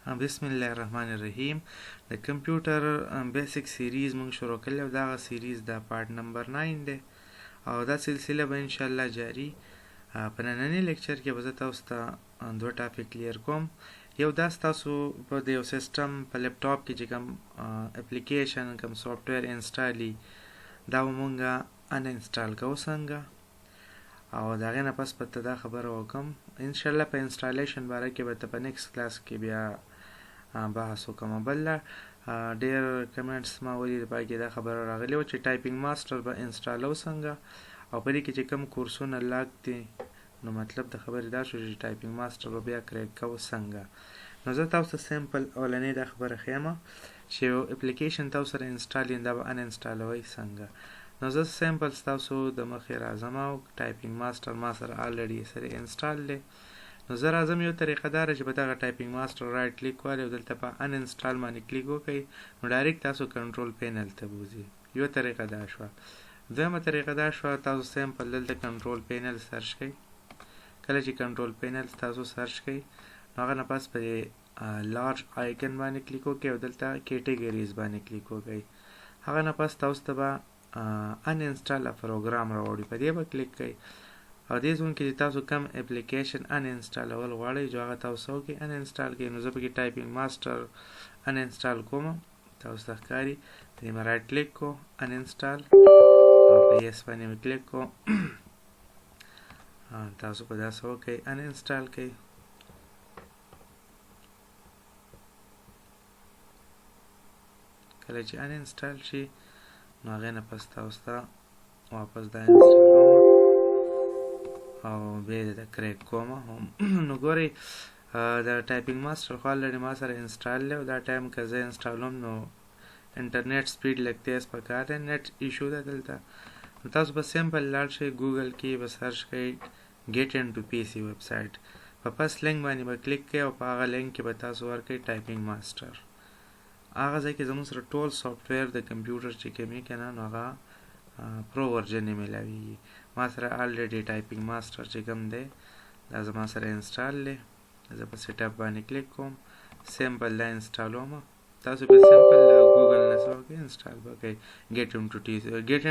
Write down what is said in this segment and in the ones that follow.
بسم الله الرحمن الرحیم. د کمپیوټر بیسیک سیریز مونږ شروع کړل او دا سیریز دا پارت نمبر 9 دی او دا سلسله به ان شاء الله جاری. په نننی لیکچر کې به زه تاسو ته دوه ټاپک کلیر کوم. یو دا تاسو په یو سیستم په لپټاپ کې چې کوم اپلیکیشن کوم سافټویر انسټالي دا مونږه ان انسټال کوو څنګه، او دا غي نه پس پته دا خبره وکم ان شاء الله په انسټالیشن باره کې به په نیکسټ کلاس کې بیا بحث وکم. بل ډیر کمنټس ما ولید باقي دا خبره راغلی و چې ټایپینګ ماستر به انسټالو څنګه، او په دې کې چې کوم کورسونه لاګ دي نو مطلب د خبرې دا شو چې ټایپینګ ماستر به بیا کریک کوو څنګه. نو زه تاسو ته سیمپل اولنې دا خبره خیمه چې یو اپلیکیشن تاسو سره انسټال دا به ان انسټالوي څنګه. نو زه سیمپل تاسو د مخې راځم او ټایپینګ ماستر ما سره الریډي سره انسټال دی. نو زه راځم یو طریقه دار چې په دغه ټایپینګ ماستر رائټ کلیک وکړئ او دلته په ان انسټال باندې کلیک وکړئ نو ډایرکټ تاسو کنټرول پینل ته بوځي. یو طریقه دا شو. دویمه طریقه دا شو تاسو سیمپل دلته کنټرول پینل سرچ کړئ. کله چې کنټرول پینل تاسو سرچ کړئ نو هغه نه پس په لارج آیکن باندې کلیک وکړئ او دلته کیټګریز باندې کلیک وکړئ. هغه نه پس تاسو ته به ان انسټال پروګرام راوړي، په دې به کلیک کړئ او دې ځون کې تاسو کوم اپلیکیشن ان انسټالول غواړئ چې هغه تاسو کې ان انسټال کړئ. نو زه په کې ټایپینګ ماستر ان انسټال کوم، تاسو ته ښکاري دې ما رائټ کلیک کو ان انسټال او په یس باندې کلیک کو تاسو په تاسو کې ان انسټال کړئ. کله چې ان انسټال شي نو هغه نه پس تاسو ته واپس دا انسټال او بیا د کریک کوم. نو ګورئ دا ټایپینګ ماستر خو الریډي ما سره انسټال دی او دا ټایم که زه انسټالوم نو انټرنیټ سپیډ لږ تیز پکار دی، نیټ ایشو ده دلته. نو تاسو به سیمپل لاړ شئ ګوګل کې به سرچ کړئ ګیټ انټو پی سی ویب سایټ، په پس لینک باندې به کلیک کړئ او په هغه لینک کې به تاسو ورکړئ ټایپینګ ماستر. هغه ځای کې زموږ سره ټول سافټویر د کمپیوټر چې کوم یې که نه نو هغه پرو ورژن یې میلاویږي. ما سره الریډي ټایپینګ ماستر چې کوم دی دا زما سره انسټال دی. زه په سیټ اپ باندې کلیک کوم، سیمپل دا انسټالوم. تاسو په سیمپل ګوګل نه سره کې انسټال وکړئ ګیټ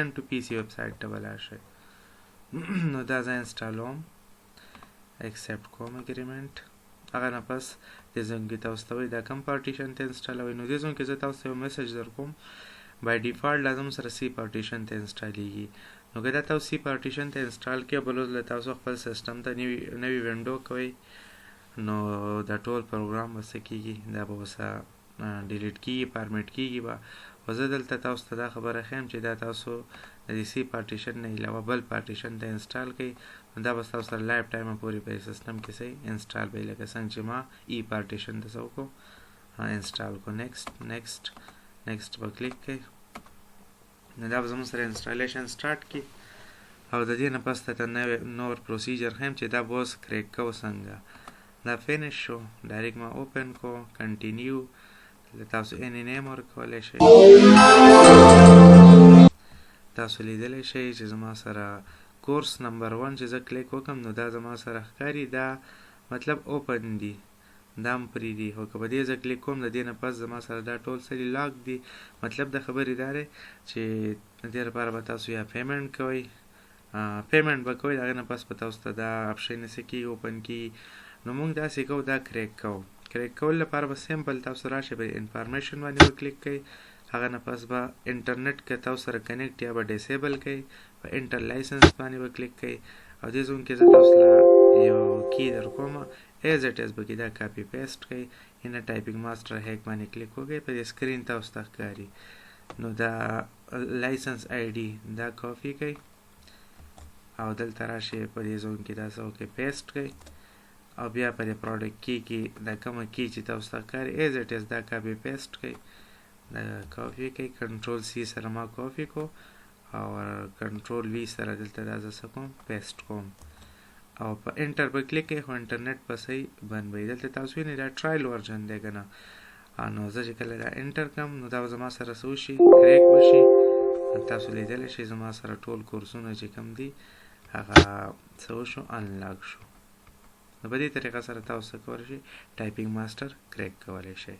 انټو پی سی ویب سایټ ته ولاړ شئ. نو دا زه انسټالوم، ایکسپټ کوم اګریمنټ. هغه نه پس دې ځون کې تاسو ته دا کوم پارټیشن ته انسټالوئ. نو دې ځون کې زه تاسو ته یو میسج در کوم بای ډیفالت لازم سره سی پارټیشن ته انسټالیږي. نو که دا تاسو سی پارټیشن ته انسټال کړئ بل له تاسو خپل سیسټم ته نوی وینډو کوئ نو دا ټول پروګرام به څه کېږي دا به اوس ډیلیټ کېږي، فارمیټ کېږي به. خو زه دلته تاسو ته دا خبره ښیم چې دا تاسو د دې سی پارټیشن نه علاوه بل پارټیشن ته انسټال کړئ نو دا به ستاسو سره لایف ټایم پورې په سیسټم کې صحیح انسټال وي، لکه څنګه چې ما ای پارټیشن ته څه وکړو انسټال کو. نیکسټ به کلیک کړئ. نو دا به زموږ سره انسټالیشن سټارټ کړي او د دې نه پس ته نور پروسیجر ښیم چې دا به اوس کریک کوو څنګه. دا فینش شو، ډایرکټ ما اوپن کو، کنټینیو تاسو any name ورکولی شئ. تاسو لیدلی شئ چې زما سره کورس نمبر 1 چې زه کلیک وکم نو دا زما سره ښکاري، دا مطلب اوپن دی، دا هم پرې دي. خو که په دې زه کلیک کوم د دې نه پس زما سره دا ټول سړي لاک دي. مطلب د خبرې دا دی چې د دې لپاره به تاسو یا پیمنټ کوئ، پیمنټ به کوئ، د هغې نه پس به تاسو ته دا اپشن څه کېږي اوپن کېږي. نو موږ داسې کوو دا کریک کوو. کریک کول لپاره به سیمپل تاسو راشئ په انفارمیشن باندې به کلیک کوئ، هغه نه پس به انټرنیټ که تاسو سره کنیکټ یا به ډیسیبل کوئ، په انټر لایسنس باندې به کلیک کوئ او دې ځون کې زه تاسو له یو کی در کوم ایز اټ ایز به کې دا کاپي پیسټ کوئ. هینه ټایپینګ ماستر هیک باندې کلیک وکړئ، په دې سکرین تاسو ته ښکاري. نو دا لایسنس آی ډي دا کاپي کوئ او دلته راشئ په دې ځون کې دا څه وکړئ پیسټ کوئ او بیا په دې پروډکټ کې دا کومه کی چې تاسو ته ښکاري ایز اټ ایز دا کاپي پیسټ کوئ، دا کاپي کوئ. کنټرول سی سره ما کاپي کو او کنټرول وی سره دلته دا زه څه کوم پیسټ کوم او په انټر به کلیک کوئ. خو انټرنیټ به صحیح بند وي. دلته تاسو وینئ دا ټرایل ورژن دی که نه. نو زه چې کله دا انټر کړم نو دا به زما سره څه وشي کریک وشي. تاسو لیدلی شئ زما سره ټول کورسونه چې کوم دي هغه څه وشو انلاک شو. نو په دې طریقه سره تاسو کولی شئ ټایپینګ ماسټر کریک کولی شئ.